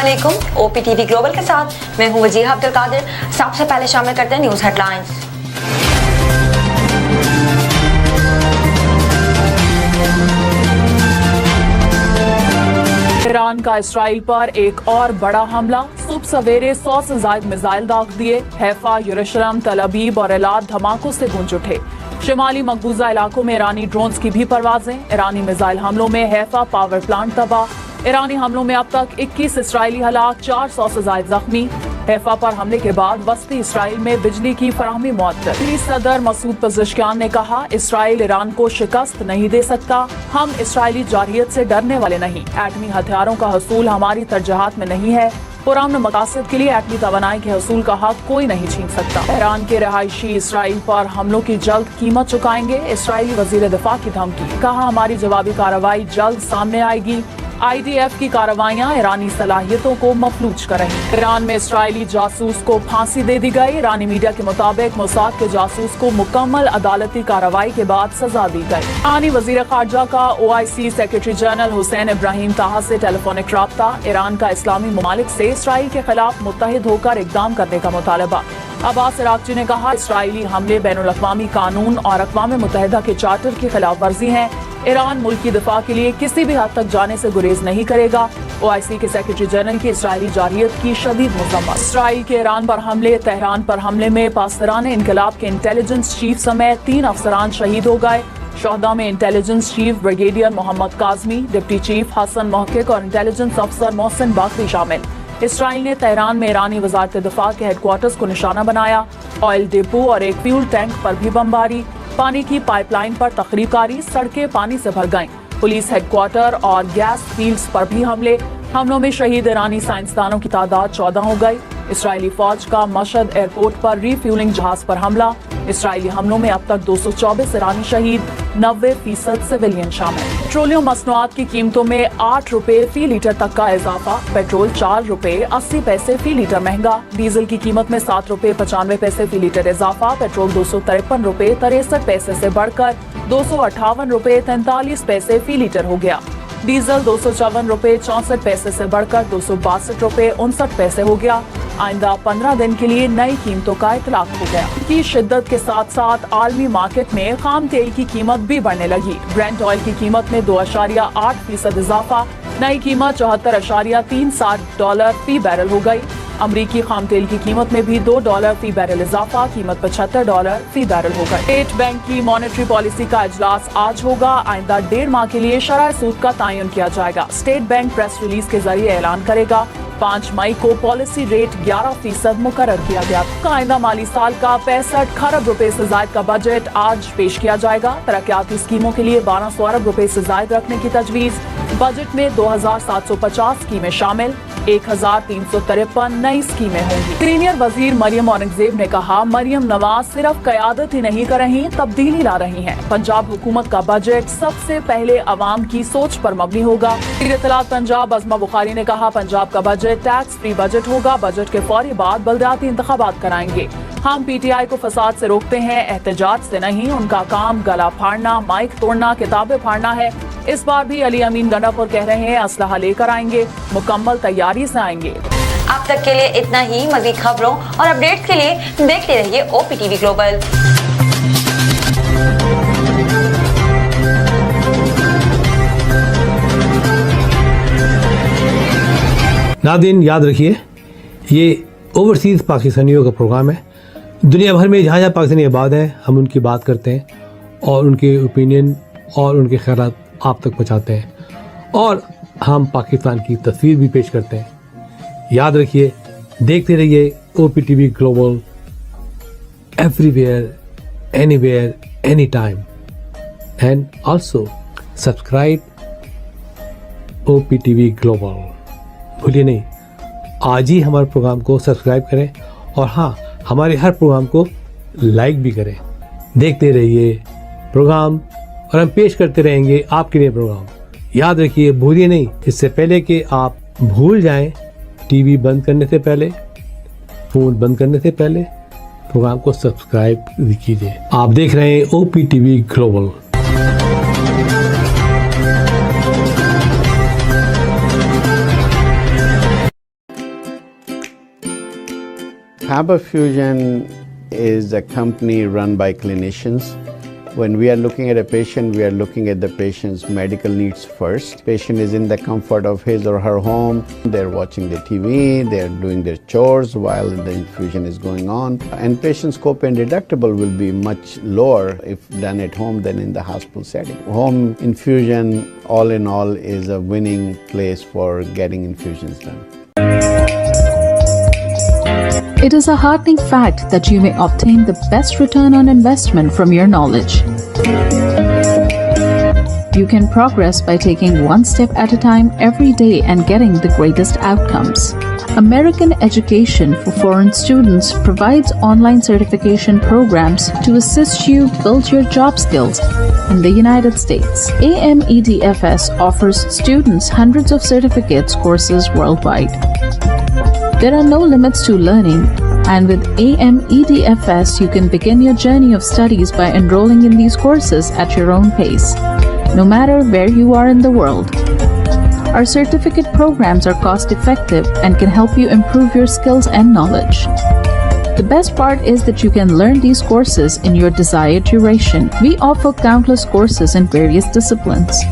अस्सलामुअलैकुम, OPTV global के साथ मैं हूं वजीहा अब्दुल कादिर। सबसे पहले शामिल करते हैं न्यूज़ हेडलाइंस। ईरान का इसराइल पर एक और बड़ा हमला। सुबह सवेरे 100 से ज्यादा मिसाइल दाग दिए। हैफा, यरूशलेम, तल अबीब और एलाद धमाकों से गूंज उठे। शिमाली मकबूजा इलाकों में ईरानी ड्रोन्स की भी परवाजें। ईरानी मिसाइल हमलों में हैफा पावर प्लांट तबाह। ईरानी हमलों में अब तक 21 इसराइली हलाक, 400 से ज्यादा जख्मी। हैफा पर हमले के बाद वस्ती इसराइल में बिजली की फराहमी मुअत्तल। सदर मसूद पज़ेश्कियान ने कहा, इसराइल ईरान को शिकस्त नहीं दे सकता। हम इसराइली जारहियत से डरने वाले नहीं। एटमी हथियारों का हसूल हमारी तरजीहात में नहीं है। पुरअमन मकासद के लिए एटमी तवानाई के हसूल का हक कोई नहीं छीन सकता। ईरान के रहायशी इसराइल पर हमलों की जल्द कीमत चुकाएंगे। इसराइली वजीर दिफा की धमकी। कहा, हमारी जवाबी कार्रवाई जल्द सामने आएगी। IDF की कार्रवाइयां ईरानी सलाहियतों को मफलूज करेंगी। ईरान में इसराइली जासूस को फांसी दे दी गई। ईरानी मीडिया के मुताबिक मोसाद के जासूस को मुकम्मल अदालती कार्रवाई के बाद सजा दी गई। ईरानी वजीर खारजा का OIC secretary general Hussain Ibrahim ताहा से टेलीफोनिक राब्ता। ईरान का इस्लामी ममालिक से इसराइल के खिलाफ मुत्तहिद होकर इकदाम करने का मुतालबा। अब्बास इराक्ची ने कहा, इसराइली हमले बैनुल-अक़वामी कानून और अक़वाम मुत्तहिदा के चार्टर की खिलाफ वर्जी हैं। ईरान मुल्क की दिफा के लिए किसी भी हद तक जाने से गुरेज नहीं करेगा। OIC के सेक्रेटरी जनरल की इसराइली जारहियत की शदीद मज़म्मत। इसराइल के ईरान पर हमले। तेहरान पर हमले में पासदारान इनकलाब के इंटेलिजेंस चीफ समेत 3 अफसरान शहीद हो गए। शोहदा में intelligence chief brigadier Mohammad Kazemi, deputy chief Hasan Mohaqeq और इंटेलिजेंस अफसर मोहसिन बाकरी शामिल। इसराइल ने तेहरान में ईरानी वज़ारत दिफा के हेडक्वार्टर्स को निशाना बनाया। ऑयल डिपो और एक फ्यूल टैंक पर भी बमबारी। पानी की पाइपलाइन पर तखरीबकारी। सड़कें पानी से भर गईं। पुलिस हेडक्वार्टर और गैस फील्ड्स पर भी हमले। हमलों में शहीद ईरानी साइंसदानों की तादाद 14 हो गई। इसराइली फौज का मशहद एयरपोर्ट पर रीफ्यूलिंग जहाज पर हमला। इसराइली हमलों में अब तक 224 ईरानी शहीद, 90% सिविलियन शामिल। पेट्रोलियम मसनूआत की कीमतों में 8 रुपए फी लीटर तक का इजाफा। पेट्रोल 4 रुपए 80 पैसे फी लीटर महंगा। डीजल की कीमत में 7 रुपए 95 पैसे फी लीटर इजाफा। पेट्रोल 253 रुपए 63 पैसे से बढ़कर 258 रुपए 43 पैसे फी लीटर हो गया। डीजल 254 रुपए 64 पैसे से बढ़कर 262 रुपए 59 पैसे हो गया। आइंदा 15 दिन के लिए नई कीमतों का इतलाक हो गया। की शिद्दत के साथ साथ आलमी मार्केट में खाम तेल की कीमत भी बढ़ने लगी। ब्रेंट ऑयल की कीमत में 2.8% इजाफा। नई कीमत $74.37 फी बैरल हो गई। अमरीकी खाम तेल की कीमत में भी $2 फी बैरल इजाफा। कीमत $75 फी बैरल हो गई। स्टेट बैंक की मॉनेटरी पॉलिसी का इजलास आज होगा। आइंदा 1.5 माह के लिए शरह सूद का तयन किया जाएगा। स्टेट बैंक प्रेस रिलीज के जरिए ऐलान करेगा। 5 मई को पॉलिसी रेट 11% मुकर्रर किया गया। आइंदा माली साल का 65 खरब रुपए से ज्यादा का बजट आज पेश किया जाएगा। तरक्याती स्कीमों के लिए 1200 अरब रुपए से ज्यादा रखने की तजवीज। बजट में 2750 स्कीमें शामिल। 1353 नई स्कीमें होंगी। सीनियर वजीर मरियम औरंगजेब ने कहा, मरियम नवाज सिर्फ कयादत ही नहीं कर रही, तब्दीली ला रही हैं। पंजाब हुकूमत का बजट सबसे पहले अवाम की सोच पर मबनी होगा। वज़ीर इत्तलात पंजाब अज़मा बुखारी ने कहा, पंजाब का बजट टैक्स फ्री बजट होगा। बजट के फौरी बाद बलदियाती इंतखाबात कराएंगे। हम PTI को फसाद से रोकते हैं, एहतजाज से नहीं। उनका काम गला फाड़ना, माइक तोड़ना, किताबें फाड़ना है। इस बार भी अली अमीन गंडापुर कह रहे हैं, असलहा लेकर आएंगे, मुकम्मल तैयारी से आएंगे। अब तक के लिए इतना ही। मज़ीद खबरों और अपडेट्स के लिए देखते रहिए OPTV ग्लोबल। नाज़रीन, याद रखिए, ये ओवरसीज़ पाकिस्तानियों का प्रोग्राम है। दुनिया भर में जहाँ जहाँ पाकिस्तानी आबाद हैं, हम उनकी बात करते हैं और उनके ओपिनियन और उनके ख़यालात आप तक पहुँचाते हैं और हम पाकिस्तान की तस्वीर भी पेश करते हैं। याद रखिए, देखते रहिए OPTV global, everywhere, anywhere, any time. And also subscribe OPTV global. भूलिए नहीं, आज ही हमारे प्रोग्राम को सब्सक्राइब करें और हाँ, हमारे हर प्रोग्राम को लाइक भी करें। देखते रहिए प्रोग्राम और हम पेश करते रहेंगे आपके लिए प्रोग्राम। याद रखिए, भूलिए नहीं, इससे पहले कि आप भूल जाएं, टीवी बंद करने से पहले, फ़ोन बंद करने से पहले प्रोग्राम को सब्सक्राइब कीजिए। आप देख रहे हैं OPTV global. Faber Fusion is a company run by clinicians. When we are looking at a patient, we are looking at the patient's medical needs first. Patient is in the comfort of his or her home. They're watching the TV, they're doing their chores while the infusion is going on. And patient's copay and deductible will be much lower if done at home than in the hospital setting. Home infusion, all in all, is a winning place for getting infusions done. It is a heartening fact that you may obtain the best return on investment from your knowledge. You can progress by taking one step at a time every day and getting the greatest outcomes. American Education for Foreign Students provides online certification programs to assist you build your job skills in the United States. AMEDFS offers students hundreds of certificates courses worldwide. There are no limits to learning, and with AMEDFS, you can begin your journey of studies by enrolling in these courses at your own pace, no matter where you are in the world. Our certificate programs are cost-effective and can help you improve your skills and knowledge. The best part is that you can learn these courses in your desired duration. We offer countless courses in various disciplines.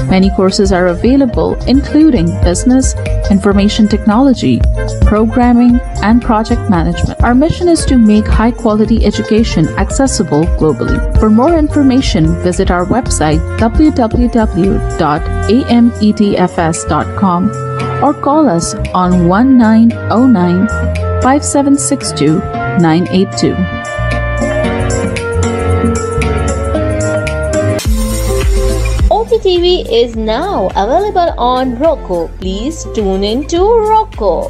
Many courses are available, including business, information technology, programming, and project management. Our mission is to make high-quality education accessible globally. For more information, visit our website www.amedfs.com or call us on 1909 5762 982. OPTV is now available on Roku. Please tune in to Roku.